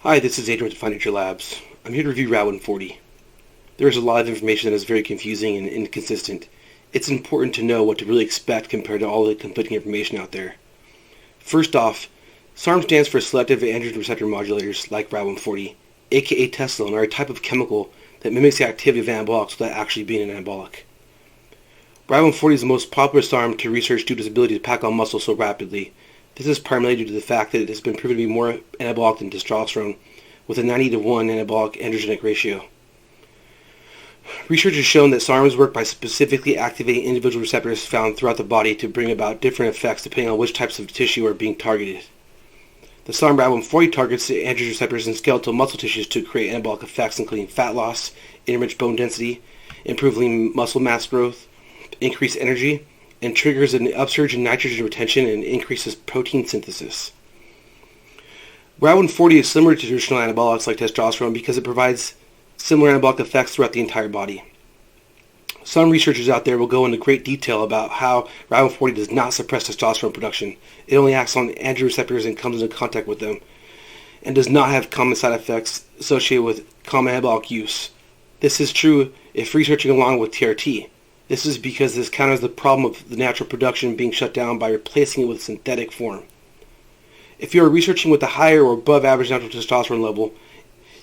Hi, this is Adrian with Financial Labs. I'm here to review RAD140. There is a lot of information that is very confusing and inconsistent. It's important to know what to really expect compared to all the conflicting information out there. First off, SARM stands for Selective Androgen Receptor Modulators like RAD140, aka Testosterone, are a type of chemical that mimics the activity of anabolics without actually being an anabolic. RAD140 is the most popular SARM to research due to its ability to pack on muscle so rapidly. This is primarily due to the fact that it has been proven to be more anabolic than testosterone, with a 90-to-1 anabolic androgenic ratio. Research has shown that SARMs work by specifically activating individual receptors found throughout the body to bring about different effects depending on which types of tissue are being targeted. The SARM RAD140 targets the androgen receptors in skeletal muscle tissues to create anabolic effects including fat loss, enriched bone density, improving muscle mass growth, increased energy, and triggers an upsurge in nitrogen retention and increases protein synthesis. RAD140 is similar to traditional anabolics like testosterone because it provides similar anabolic effects throughout the entire body. Some researchers out there will go into great detail about how RAD140 does not suppress testosterone production. It only acts on androgen receptors and comes into contact with them, and does not have common side effects associated with common anabolic use. This is true if researching along with TRT. This is because this counters the problem of the natural production being shut down by replacing it with synthetic form. If you are researching with a higher or above average natural testosterone level,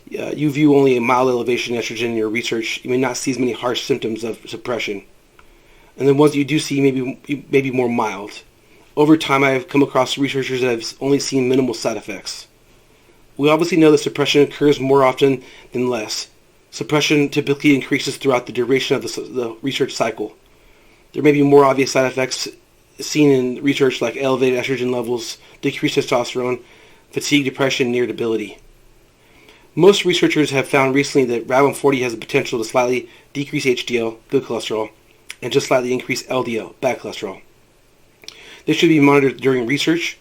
you view only a mild elevation in estrogen in your research, you may not see as many harsh symptoms of suppression. And the ones that you do see may be more mild. Over time, I have come across researchers that have only seen minimal side effects. We obviously know that suppression occurs more often than less. Suppression typically increases throughout the duration of the research cycle. There may be more obvious side effects seen in research like elevated estrogen levels, decreased testosterone, fatigue, depression, and irritability. Most researchers have found recently that RAD140 has the potential to slightly decrease HDL, good cholesterol, and just slightly increase LDL, bad cholesterol. This should be monitored during research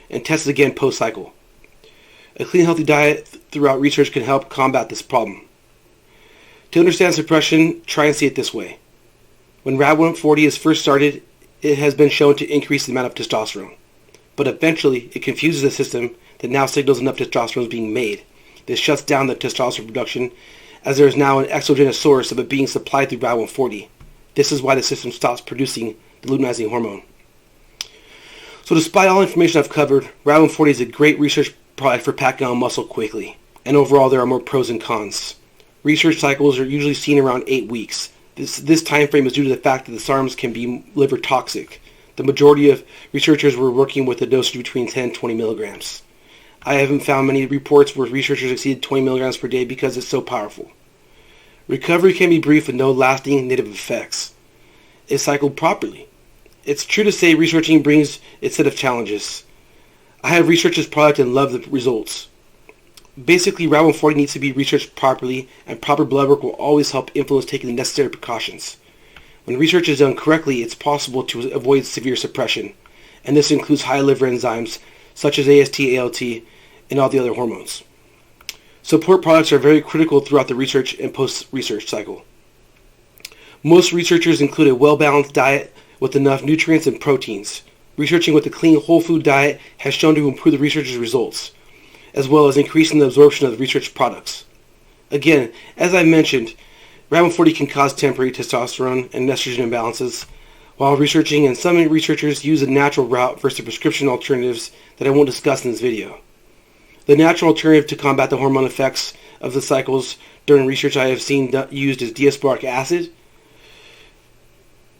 and tested again post-cycle. A clean, healthy diet throughout research can help combat this problem. To understand suppression, try and see it this way. When RAD140 is first started, it has been shown to increase the amount of testosterone. But eventually, it confuses the system that now signals enough testosterone is being made. This shuts down the testosterone production, as there is now an exogenous source of it being supplied through RAD140. This is why the system stops producing the luteinizing hormone. So despite all the information I've covered, RAD140 is a great research product for packing on muscle quickly. And overall, there are more pros and cons. Research cycles are usually seen around 8 weeks. This time frame is due to the fact that the SARMs can be liver toxic. The majority of researchers were working with a dosage between 10 and 20 milligrams. I haven't found many reports where researchers exceeded 20 milligrams per day because it's so powerful. Recovery can be brief with no lasting negative effects. If cycled properly. It's true to say researching brings its set of challenges. I have researched this product and love the results. Basically, RAD140 needs to be researched properly, and proper blood work will always help influence taking the necessary precautions. When research is done correctly, it's possible to avoid severe suppression, and this includes high liver enzymes, such as AST, ALT, and all the other hormones. Support products are very critical throughout the research and post-research cycle. Most researchers include a well-balanced diet with enough nutrients and proteins. Researching with a clean, whole food diet has shown to improve the researchers' results, as well as increasing the absorption of the research products. Again, as I mentioned, RAD140 can cause temporary testosterone and estrogen imbalances, while researching, and some researchers use a natural route versus prescription alternatives that I won't discuss in this video. The natural alternative to combat the hormone effects of the cycles during research I have seen used is D-aspartic acid,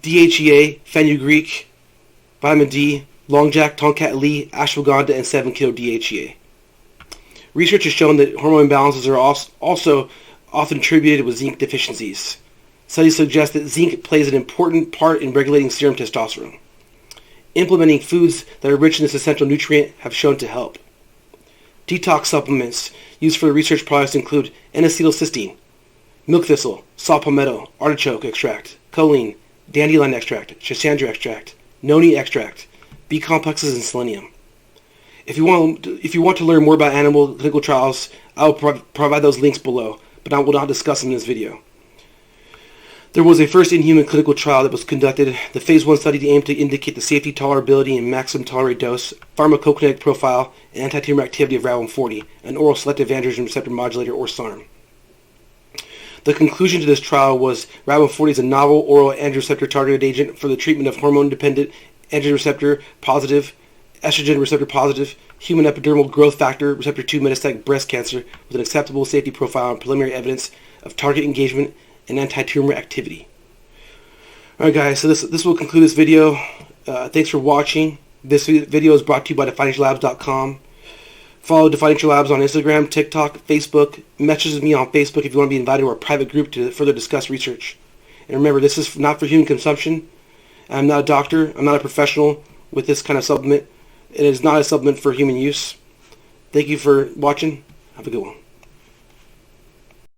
DHEA, fenugreek, vitamin D, longjack, tonkat lee, ashwagandha, and 7-keto-DHEA. Research has shown that hormone imbalances are also often attributed with zinc deficiencies. Studies suggest that zinc plays an important part in regulating serum testosterone. Implementing foods that are rich in this essential nutrient have shown to help. Detox supplements used for the research products include N-acetylcysteine, milk thistle, saw palmetto, artichoke extract, choline, dandelion extract, schisandra extract, noni extract, B complexes, and selenium. If you want to learn more about animal clinical trials, I will provide those links below, but I will not discuss them in this video. There was a first-in-human clinical trial that was conducted. The phase 1 study aimed to indicate the safety, tolerability, and maximum tolerated dose, pharmacokinetic profile, and anti-tumor activity of RAD140, an oral selective androgen receptor modulator, or SARM. The conclusion to this trial was RAD140 is a novel oral androgen receptor targeted agent for the treatment of hormone-dependent androgen receptor positive, estrogen receptor positive, human epidermal growth factor receptor 2 metastatic breast cancer with an acceptable safety profile and preliminary evidence of target engagement and anti-tumor activity. Alright guys, so this will conclude this video. Thanks for watching. This video is brought to you by DefinancialLabs.com. Follow Definancial Labs on Instagram, TikTok, Facebook. Message me on Facebook if you want to be invited to our private group to further discuss research. And remember, this is not for human consumption. I'm not a doctor. I'm not a professional with this kind of supplement. It is not a supplement for human use. Thank you for watching. Have a good one.